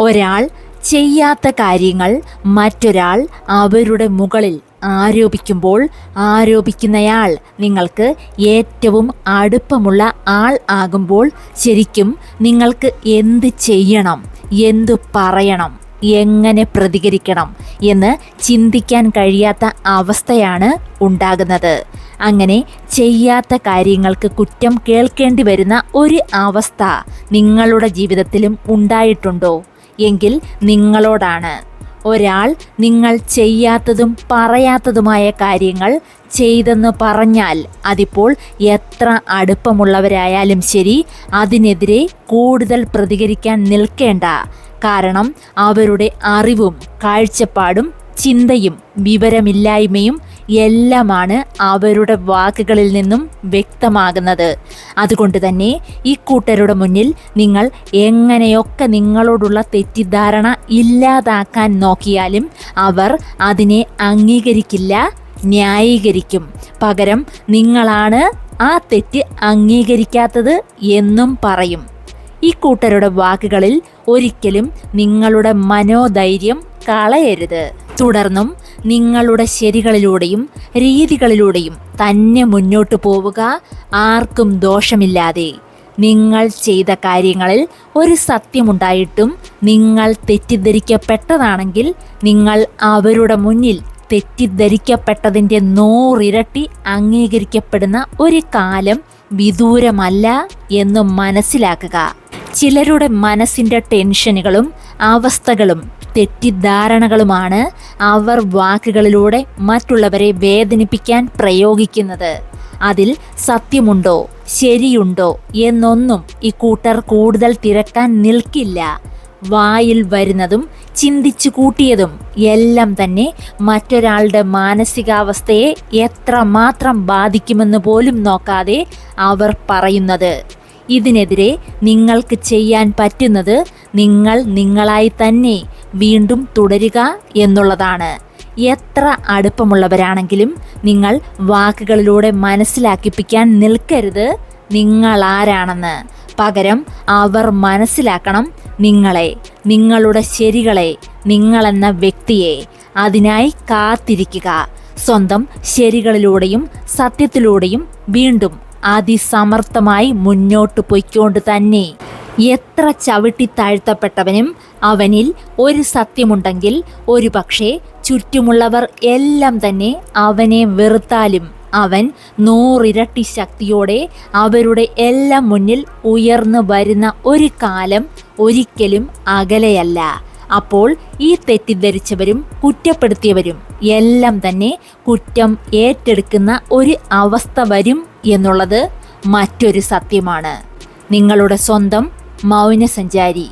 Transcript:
ഒരാൾ ചെയ്യാത്ത കാര്യങ്ങൾ മറ്റൊരാൾ അവരുടെ മുകളിൽ ആരോപിക്കുമ്പോൾ ആരോപിക്കുന്നയാൾ നിങ്ങൾക്ക് ഏറ്റവും അടുപ്പമുള്ള ആൾ ആകുമ്പോൾ ശരിക്കും നിങ്ങൾക്ക് എന്ത് ചെയ്യണം, എന്തു പറയണം, എങ്ങനെ പ്രതികരിക്കണം എന്ന് ചിന്തിക്കാൻ കഴിയാത്ത അവസ്ഥയാണ് ഉണ്ടാകുന്നത്. അങ്ങനെ ചെയ്യാത്ത കാര്യങ്ങൾക്ക് കുറ്റം കേൾക്കേണ്ടി വരുന്ന ഒരു അവസ്ഥ നിങ്ങളുടെ ജീവിതത്തിലും ഉണ്ടായിട്ടുണ്ടോ? എങ്കിൽ നിങ്ങളോടാണ്. ഒരാൾ നിങ്ങൾ ചെയ്യാത്തതും പറയാത്തതുമായ കാര്യങ്ങൾ ചെയ്തെന്ന് പറഞ്ഞാൽ അതിപ്പോൾ എത്ര അടുപ്പമുള്ളവരായാലും ശരി, അതിനെതിരെ കൂടുതൽ പ്രതികരിക്കാൻ നിൽക്കേണ്ട. കാരണം അവരുടെ അറിവും കാഴ്ചപ്പാടും ചിന്തയും വിവരമില്ലായ്മയും എല്ലാമാണ് അവരുടെ വാക്കുകളിൽ നിന്നും വ്യക്തമാകുന്നത്. അതുകൊണ്ട് തന്നെ ഈ കൂട്ടരുടെ മുന്നിൽ നിങ്ങൾ എങ്ങനെയൊക്കെ നിങ്ങളോടുള്ള തെറ്റിദ്ധാരണ ഇല്ലാതാക്കാൻ നോക്കിയാലും അവർ അതിനെ അംഗീകരിക്കില്ല, ന്യായീകരിക്കും. പകരം നിങ്ങളാണ് ആ തെറ്റ് അംഗീകരിക്കാത്തത് എന്നും പറയും. ഈ കൂട്ടരുടെ വാക്കുകളിൽ ഒരിക്കലും നിങ്ങളുടെ മനോധൈര്യം കളയരുത്. തുടർന്നും നിങ്ങളുടെ ശരികളിലൂടെയും രീതികളിലൂടെയും തന്നെ മുന്നോട്ട് പോവുക, ആർക്കും ദോഷമില്ലാതെ. നിങ്ങൾ ചെയ്ത കാര്യങ്ങളിൽ ഒരു സത്യമുണ്ടായിട്ടും നിങ്ങൾ തെറ്റിദ്ധരിക്കപ്പെട്ടതാണെങ്കിൽ നിങ്ങൾ അവരുടെ മുന്നിൽ തെറ്റിദ്ധരിക്കപ്പെട്ടതിൻ്റെ 100 ഇരട്ടി അംഗീകരിക്കപ്പെടുന്ന ഒരു കാലം വിദൂരമല്ല എന്ന് മനസ്സിലാക്കുക. ചിലരുടെ മനസ്സിൻ്റെ ടെൻഷനുകളും അവസ്ഥകളും തെറ്റിദ്ധാരണകളുമാണ് അവർ വാക്കുകളിലൂടെ മറ്റുള്ളവരെ വേദനിപ്പിക്കാൻ പ്രയോഗിക്കുന്നത്. അതിൽ സത്യമുണ്ടോ ശരിയുണ്ടോ എന്നൊന്നും ഈ കൂട്ടർ കൂടുതൽ തിരക്കാൻ നിൽക്കില്ല. വായിൽ വരുന്നതും ചിന്തിച്ചു കൂട്ടിയതും എല്ലാം തന്നെ മറ്റൊരാളുടെ മാനസികാവസ്ഥയെ എത്രമാത്രം ബാധിക്കുമെന്ന് പോലും നോക്കാതെ അവർ പറയുന്നത്. ഇതിനെതിരെ നിങ്ങൾക്ക് ചെയ്യാൻ പറ്റുന്നത് നിങ്ങൾ നിങ്ങളായി തന്നെ വീണ്ടും തുടരുക എന്നുള്ളതാണ്. എത്ര അടുപ്പമുള്ളവരാണെങ്കിലും നിങ്ങൾ വാക്കുകളിലൂടെ മനസ്സിലാക്കിപ്പിക്കാൻ നിൽക്കരുത് നിങ്ങളാരാണെന്ന്. പകരം അവർ മനസ്സിലാക്കണം നിങ്ങളെ, നിങ്ങളുടെ ശരികളെ, നിങ്ങളെന്ന വ്യക്തിയെ. അതിനായി കാത്തിരിക്കുക. സ്വന്തം ശരികളിലൂടെയും സത്യത്തിലൂടെയും വീണ്ടും അതിസമർത്ഥമായി മുന്നോട്ട് പൊയ്ക്കൊണ്ട് തന്നെ. എത്ര ചവിട്ടി താഴ്ത്തപ്പെട്ടവനും അവനിൽ ഒരു സത്യമുണ്ടെങ്കിൽ ഒരു പക്ഷേ ചുറ്റുമുള്ളവർ എല്ലാം തന്നെ അവനെ വെറുത്താലും അവൻ 100 ഇരട്ടി ശക്തിയോടെ അവരുടെ എല്ലാം മുന്നിൽ ഉയർന്നു വരുന്ന ഒരു കാലം ഒരിക്കലും അകലെയല്ല. അപ്പോൾ ഈ തെറ്റിദ്ധരിച്ചവരും കുറ്റപ്പെടുത്തിയവരും എല്ലാം തന്നെ കുറ്റം ഏറ്റെടുക്കുന്ന ഒരു അവസ്ഥ വരും എന്നുള്ളത് മറ്റൊരു സത്യമാണ്. നിങ്ങളുടെ സ്വന്തം മൗനസഞ്ചാരി.